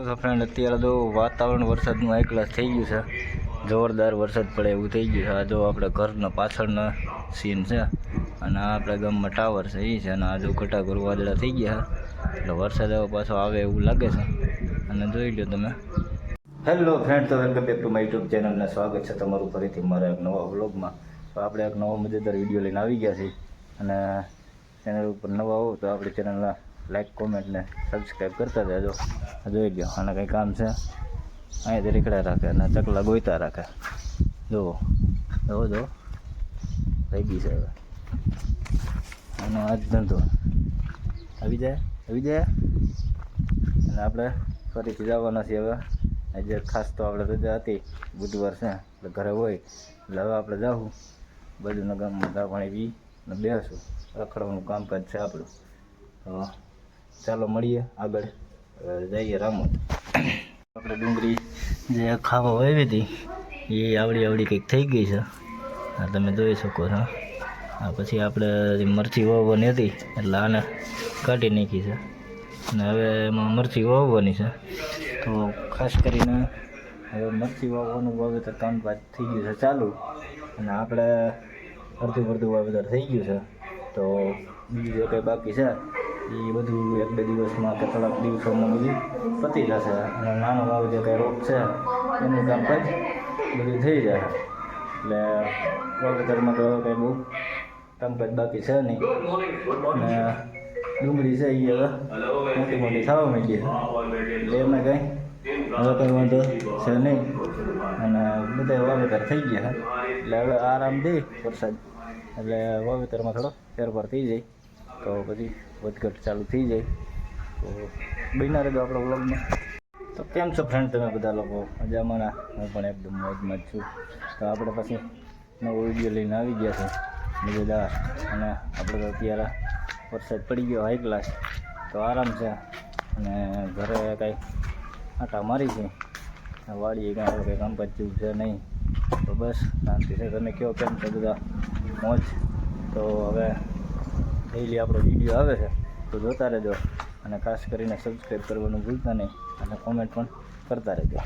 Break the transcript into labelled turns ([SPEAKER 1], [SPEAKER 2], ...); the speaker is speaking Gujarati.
[SPEAKER 1] તો ફ્રેન્ડ અત્યારે તો વાતાવરણ વરસાદનું હાઈ ક્લાસ થઈ ગયું છે, જોરદાર વરસાદ પડે એવું થઈ ગયું છે. આ જો આપણે ઘરના પાછળના સીન છે અને આ આપણા ગામમાં ટાવર છે એ છે, અને આ જો ઘટાઘર વાદળા થઈ ગયા છે એટલે વરસાદ હવે પાછો આવે એવું લાગે છે. અને જોઈ લો તમે. હેલો ફ્રેન્ડ, તો welcome back to my YouTube ચેનલને સ્વાગત છે તમારું ફરીથી મારા એક નવા વ્લોગમાં. તો આપણે એક નવો મજેદાર વિડીયો લઈને આવી ગયા છીએ, અને ચેનલ ઉપર નવા હો તો આપણી ચેનલના લાઈક કોમેન્ટ ને સબસ્ક્રાઈબ કરતા રહેજો. જોઈ લો, આને કંઈ કામ છે અહીંયાથી રીકડા રાખે અને ચકલા ગોઈતા રાખે. જુઓ જુઓ જો થઈ ગઈ છે હવે આનો આ જ ધંધો. આવી જાય અને આપણે ફરીથી જવાના છીએ હવે. આજે ખાસ તો આપણે રજા હતી, બુધવાર છે એટલે ઘરે હોય એટલે હવે આપણે જાઉં બાજુના ગામમાં ચા પાણી પી અને બેસું. રખડવાનું કામકાજ છે આપણું. તો ચાલો મળીએ આગળ, જઈએ રામોદ. આપણે ડુંગળી જે ખાવા વાવી હતી એ આવડી કંઈક થઈ ગઈ છે, આ તમે જોઈ શકો છો. આ પછી આપણે મરચી વાવવાની હતી એટલે આને કાઢી નાખી છે, અને હવે એમાં મરચી વાવવાની છે. તો ખાસ કરીને હવે મરચી વાવવાનું વાવેતર કામકાજ થઈ ગયું છે ચાલુ, અને આપણે અડધું વાવેતર થઈ ગયું છે. તો બીજું જે કંઈ બાકી છે એ બધું 1-2 દિવસમાં કે થોડાક દિવસોમાં બધું પતી જશે, અને નાનો નાનો જે કંઈ રોપ છે એનું કામકાજ બધું થઈ જાય. એટલે વાવેતરમાં તો કંઈ બહુ કામકાજ બાકી છે નહીં, અને ડુંગળી છે એ હવે મોટી થવા માંડી છે એટલે એમાં કંઈ હવે કંઈ વાંધો છે નહીં, અને બધા વાવેતર થઈ ગયા છે. એટલે હવે આરામ દે વરસાદ એટલે વાવેતરમાં થોડો ફેરફાર થઈ જાય, તો પછી વધઘટ ચાલુ થઈ જાય. તો બન્યા રહેજો આપણા વ્લોગમાં. તો કેમ છો ફ્રેન્ડ તમે બધા લોકો? મજામાં? હું પણ એકદમ મોજમાં જ છું. તો આપણે પછી નવો વિડીયો લઈને આવી ગયા છે મજેદાર, અને આપણે તો અત્યારે વરસાદ પડી ગયો હાઈ ક્લાસ, તો આરામ છે. અને ઘરે કાંઈ આટા મારી છે, વાડીએ કાંઈ કંઈ કામકાજ જેવું છે નહીં, તો બસ શાંતિ છે. તમે કહો કેમ છે બધા? મોજ. તો હવે ડેઈલી આપણો વિડીયો આવે છે તો જોતા રહેજો, અને ખાસ કરીને સબસ્ક્રાઈબ કરવાનું ભૂલતા નહીં, અને કોમેન્ટ પણ કરતા રહેજો.